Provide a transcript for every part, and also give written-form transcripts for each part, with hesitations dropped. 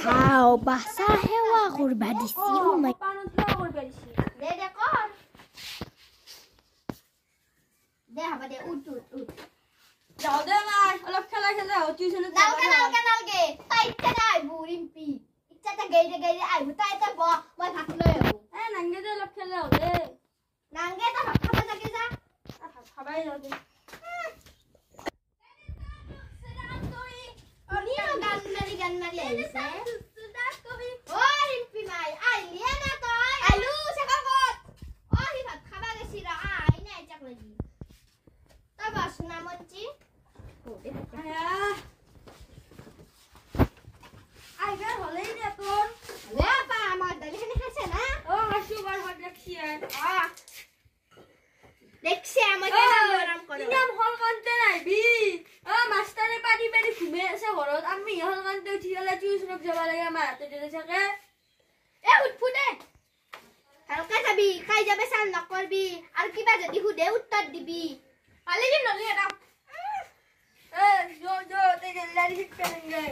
How bahasa hewa kurban di sini? Deh apa dia udut. Jauh deh mas, kalau kalau tujuan itu. Kenal ge. Tai cai burimpi. Ica gaya ai butai ta bo moi phak loe. Nangge deh kalau kalau deh. Nangge ta phak phak ta kisa. Phabai rồi đi. Gan mari ai se. Oh rimpi mai ai liana toi. Alu sekongkot. Oh hi phak khaba ge sira ai nai chak lagi. Ta bas namonci. Ayah. Ai cái hồi lấy nè con. Le apa amat dari sini hasen ha? Oh hasil baru leksian. Leksi amat kan orang kono. Ini am hal kante nai bi. Master ne padi padi घूमे से horot ami hal kante ujiala cuy suruh jawab lagi ama. Jadi sake. উঠফুটে হালকা যাবি খাই যাবে সাল নকরবি আর কিবা যদি হুদে উত্তর দিবি পালি দিন নলি এটা जो ते जल्दी हिट करेंगे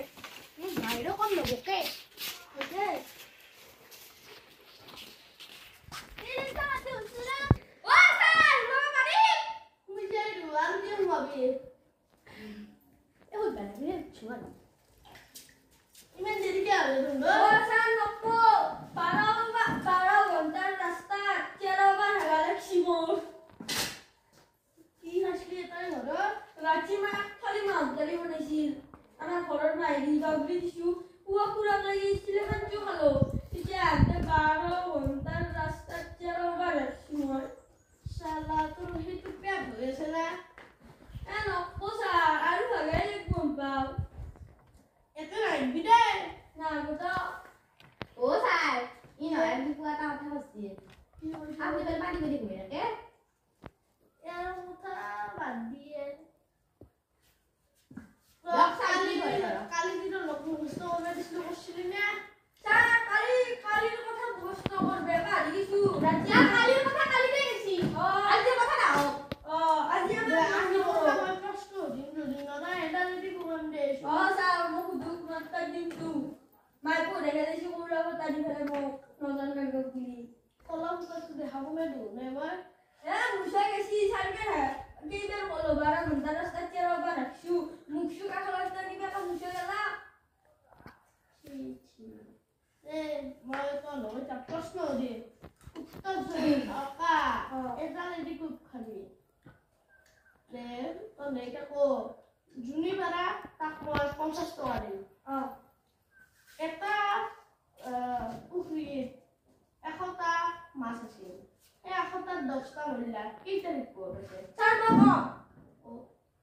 ये भाईरो कौन लोगों के ओके ये साथ दूसरा ओ साल लो मारी मुझे रुआन दे हुआ भी ये हो गया ये छुआ इमें देरी क्या हो तुम ओ साल नप्पो पारा गंतर रास्ता चेरोबार गैलेक्सी मोड की हसली ताई हरो रांची में खाली मांतरी बनाइছিল আমার ঘরের বাইরে বাবলি দিছু পুয়া পুরা লাগিয়েছিল কাঞ্চু হলো ইতে আনতে 12 ঘন্টার রাস্তা চেরোবার সময় শালা তোর হেতু পেট হয়েছে না নপসা আর ভাগে একদম পাও এত রাখবি দে না গোটা ও স্যার ই নয় আমি পুয়া তা কথা হচ্ছে আপনি তো পানি করে ঘুরে রাখে এর কথা বাদ দিয়ে কালি দিন লোক মুখস্থ হবে দিছিল করছিলি না স্যার কালির কথা মুখস্থ করবে পারি কিছু রাজ্যা কালির কথা কালি দিয়ে গেছি আজকে কথা নাও আজি আমি কথা প্রশ্ন দিন না এটা যদি কোন দেশ স্যার মুখ দুঃখ মাত্রা কিন্তু মাই পড়ে গেলে সে কোলা কথা দি ফেলে মুখ নজন কাগজ দিলি কলম তো দেখাবো মেদু নেবার মুসা গেছি সারকে হ্যাঁ কেইবার বলো 12 ঘন্টা রাস্তা চেরোবার রাখছু মুখসু কাখলাস্তা নিবে কা মুসা গেলা মই তো নয় তা প্রশ্ন দে উত্তর যদি আকা এটা যদি খুব খাবি নে তো নেটা কো জুনি বারা তাক মই 50 টাকা দিই এটা পুকুরি এখটা মাছ আছে এই এখটা 10টা মহিলা কেইটা রিপোর্ট আছে স্যার বাবা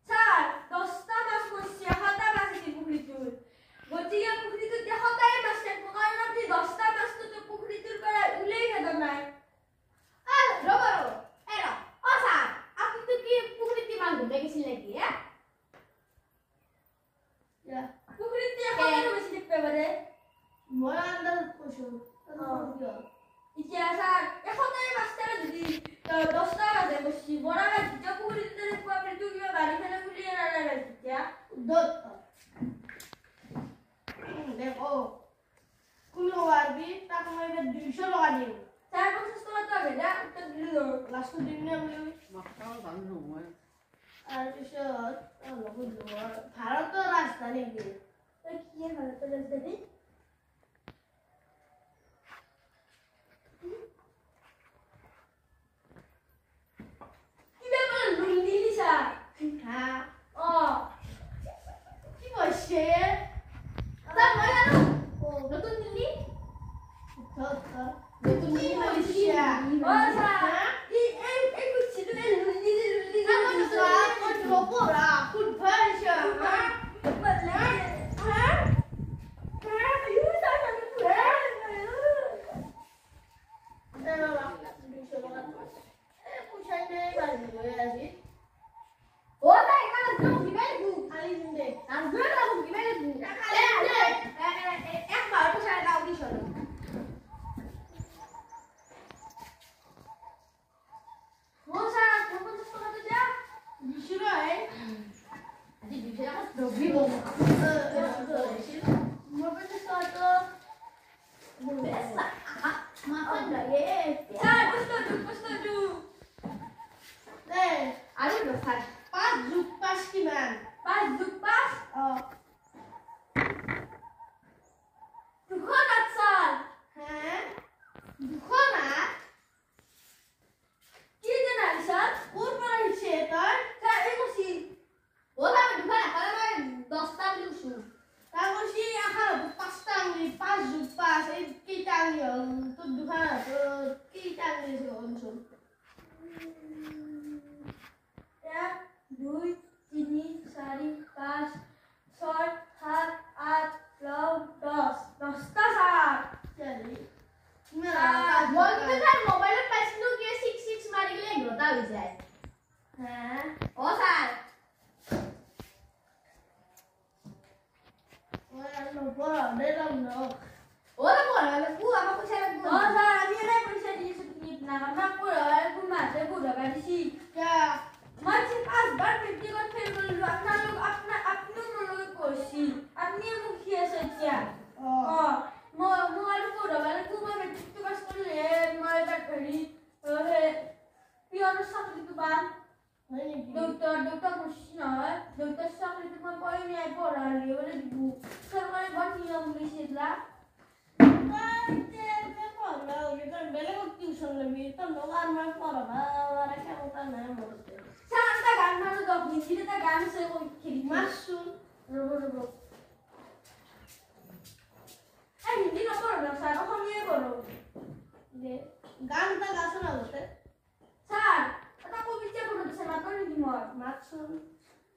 স্যার 10টা মাছ কইছি এখটা মাছ আছে পুকুরিতুর গটিয়া পুকুরিতুর দেখাতাই মাছ থাকবো কারণ আপনি 10টা মাছ তো পুকুরিতুর করে উলেই খেতে নাই রবো এরা ও স্যার আপনি তো কি পুকুরিতে মাছ ধরতে গেছিলেন নাকি পুকুরিতে এখটা বেশি দেখতে পারে মই আন্দাজ কইছো ইতিহাস আর এখটাই মাছটা যদি 10টা বাজে বসি বড় মাছ যা পুকুরিতে দেখবো আপনি টুকিও বাড়ি ফেলে গুলিয়ে রাড়া রাখিয়া দত্ত দেখো কোনো আরবি তা মই 200 টাকা দিই 450 টাকা তো আগে যা উত্তর দিল লাস্ট দিন না বলি মাথাও ভাঙলো মই আর পিছত ভারতের রাজধানী কি কি ভারতের রাজধানী হ্যাঁ ও কি বলছে তার মই জানো ও নতুন দিল্লি নতুন দিল্লি মালয়েশিয়া ও স্যার এই কুচি তো লুল্লি আমি তো কোন রোপরা ফুড ভাষা হ্যাঁ বদলে হ্যাঁ হ্যাঁ Dobry bom. Może to są to... Besa. Makan dah ye. Sar, posto. Aduh dosar. Pas juk pas kiman. Pas duk pas. Dukhan atsal. হ্যাঁ দুখনা কি জানা স্যার? কোন পড়া হচ্ছে তোর স্যার এই কছি। ওলা আমি দukhan akala mai 10 টা লিখছু। তারপর সেই আখার পাঁচটা আঙুলি পাঁচ যুগ পাঁচ এই কেইটা আঙুলি তোর দুখানা তোর কেইটা আঙুলি অঞ্চল 1 2 3 4 5 6 7 8 9 10 10 টা স্যার। জানি বলতে স্যার মোবাইলে পাইছিলো কি 66 মারি গেলে এগুলোটা হয়ে যায়। হ্যাঁ ও স্যার ওরা বড় দিলাম না ওরা বলে কু আমার পয়সা লাগবে। ও স্যার আমি এলাই পয়সা দিয়েছি তুমি না আমার পুরো কু মাসে পুরো গাড়ি কে মাঝে 5 বার ব্যক্তিগত ফেল বলল আপনার লোক আপনি লোক করছি আপনি মুখি এসেছে। মোবাইল পুরো মানে তুমি ব্যক্তিগত করলে মোবাইল ব্যাটারি হে পিওর সাথে তো বান ডক্টর মুশি না ডক্টর সাথে তো কই নাই পড়ালি বলে দিব সরকারি বড় নিয়ম লিখেছিলা। বেলেগ টিউশন লবি তোর লোক আর মই পড়াবা আর কেমন না মরতে সান্তা গান মানে তো হিন্দিতে গান সে কই খেলি মাসুন রব এই হিন্দি না পড়ো না স্যার অসমীয়া পড়ো। যে গানটা গাছো না বলতে স্যার এটা কবিতা পড়তে না তো নি মর মাসুন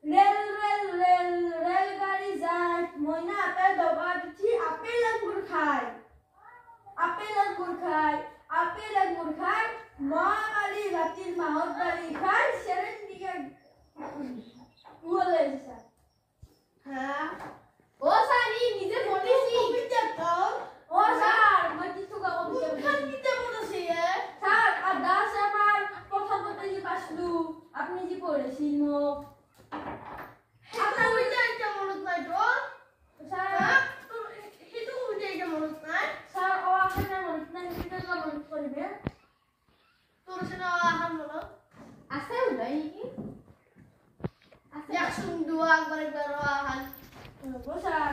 রেল গাড়ি যায় ময়না আপেল দবা দিছি আপেল আঙ্গুর খায় আপেল আঙ্গুর খায় মা কালী রাতির মাহত বাড়ি খায় সেরেন দিকে বলে স্যার। হ্যাঁ ও স্যার নিজে বলেছি কবিতা তো ও স্যার মই কিছু গাবো কবিতা বলছি স্যার আর দাস আমার প্রথম কথা যে পাসলু আপনি যে পড়েছিল মোক আপনার কবিতা মনত নাই তো স্যার তোর হেতু কবিতা মনত নাই স্যার ও আপনার মনে নাই এটা মনে করবে তোর সেটা আহার মনত আছে উলাই কি আছে একশো দুয়া একবার আহার ও স্যার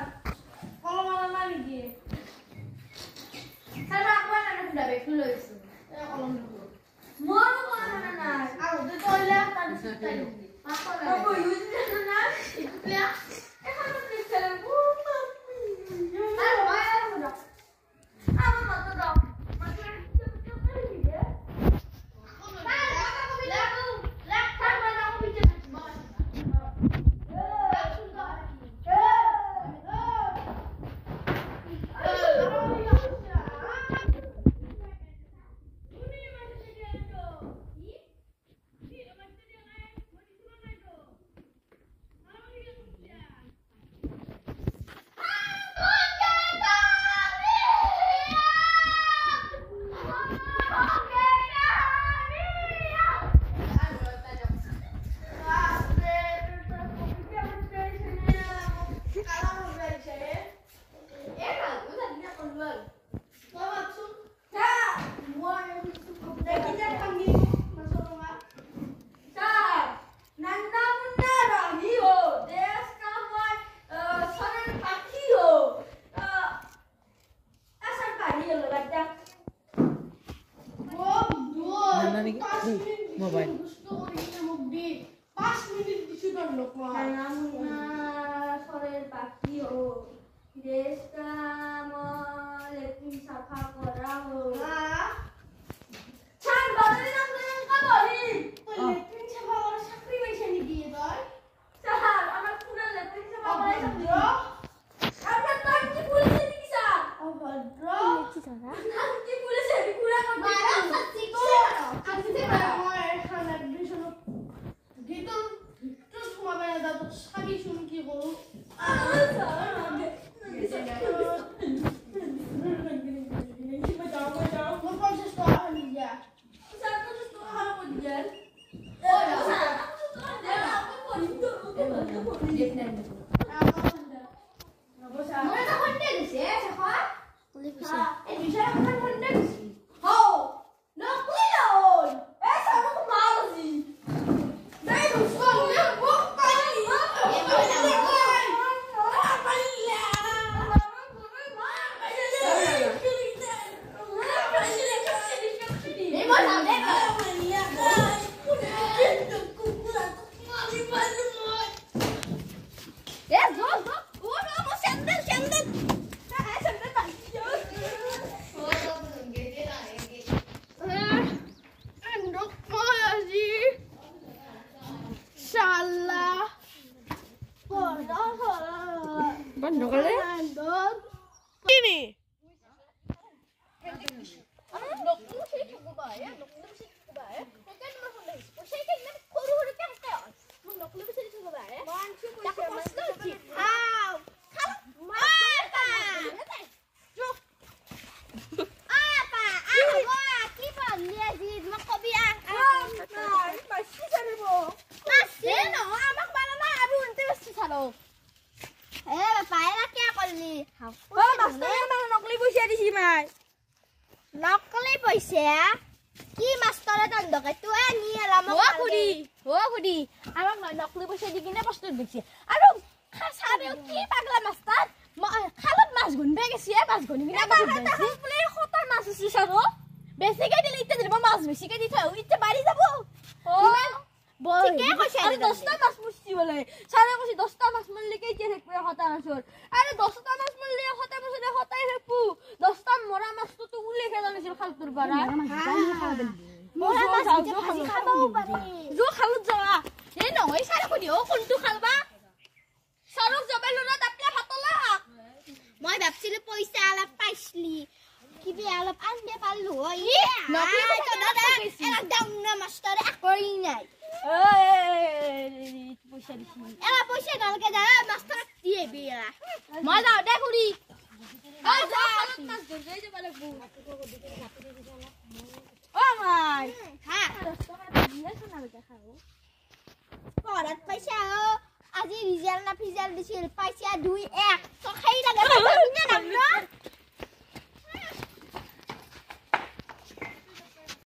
কলম আনা নাকি স্যার আকবার না যাবে একটু লইছি কলম দেবো মোর কোন না না আর ওদের তৈলে তার সাথে বাবু ইউজ না একটু ক্লিয়া এখন প্লিজ চলেন ও আর ভাই আর দাও আমার মত দাও মোবাইল 5 মিনিট দিছি তোর লোক সরের পাখি হো দেশটা লেট্রিন সাফা করা হো ছান বাজারে নাম কা বলি তুই লেট্রিন সাফা করে চাকরি পাইছে নাকি তোর স্যার আমার পুরো লেট্রিন সাফা করে চাকরি আপনার নাম কি পুলিশে দিকি স্যার অভদ্র নাম কি পুলিশে পুরা করতে মারা সত্যি তো আজকে আমার এখানে একদিন গীত তো তোমাবে না দাদু সাবি শুন কি বলো Vietnam. এই বিচাৰ এখন মনে গৈছি হাও নকলি লয় এই সারক মারজি নাই দুসো নে বুক পালি এই বন্ধ করে ini নকলি পইচা কি মাষ্টৰে দণ্ডকে তো নি আলাম ও খুদি আমাক নকলি পইচা দি কিনে প্ৰস্তুত দিছে আৰু খাসাৰে কি পাগলা মাস্টাৰ খালত মাছ গুনবে গেছি মাছ গুনি কিনে বোলে খতৰ মাছ আছে সাৰো বেছিকে দিলে ইতে দিব মাছ বেছিকে দি থাও ইতে বাৰি যাব ঠিকে কৈছে আৰু 10টা মাছ মুছি বলে সাৰে কৈছে 10টা মাছ মল্লি কে দিয়ে থাকবে হতা মাছৰ আৰু 10টা মাছ মল্লি হতা মাছৰে হতাই থাকবো 10টা মৰা মাছটো তো উলে খেলা নিছিল খালটোৰ পৰা মৰা মাছ খাবও পাৰি জো খালত যাৱা এই নহয় সাৰে কৈ দিও কোনটো খালবা সাৰক যাবে লৰা তাপলা ভাতলা মই ভাবছিলো পইচা অলপ পাইছলি কিবে অলপ আনবে পারলো ই নকলি পইচা দাদা এলা ডাউনা মাস্টার আকৰি নাই পইচা দিছি এলা পইচা নালকে দাদা মাস্টাৰ দিয়ে বিয়া মই যাও দে খুৰি আ যা খালত মাছ ধৰবে যাব লাগবো ও মাই হা 10 টাকা দিয়ে সোনালকে খাও পরাত পয়সা আজি রিজাল্ট না ফিজাল দিছিল পয়সা 2 1 তো খাই লাগে না